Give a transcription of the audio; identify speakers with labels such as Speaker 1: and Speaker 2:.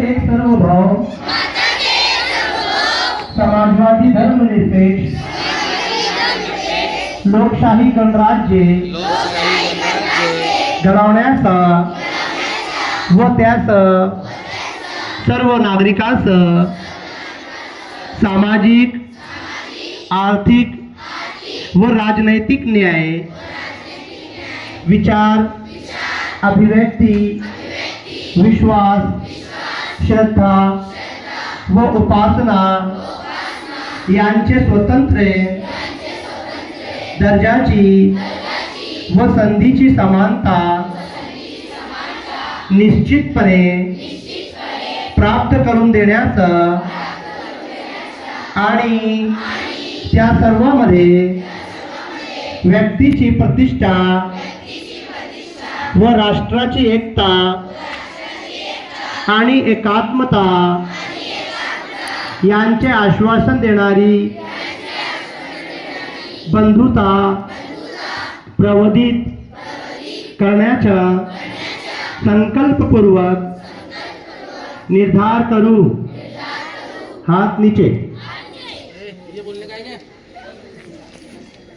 Speaker 1: एक सर्वभाव समाजवादी धर्मनिरपेक्ष लोकशाही गणराज्य घडवण्यास व त्यास सर्व नागरिकांस सामाजिक, आर्थिक व राजनैतिक न्याय, विचार, अभिव्यक्ती, विश्वास, श्रद्धा व उपासना यांचे स्वतंत्र दर्जाची व संधीची समानता निश्चितपणे प्राप्त करून देण्यास आणि त्या सर्वांमध्ये व्यक्तीची प्रतिष्ठा व राष्ट्राची एकता आणि एकात्मता यांचे आश्वासन देणारी बंधुता प्रवर्धित करण्याचा संकल्पपूर्वक निर्धार करू। हात नीचे।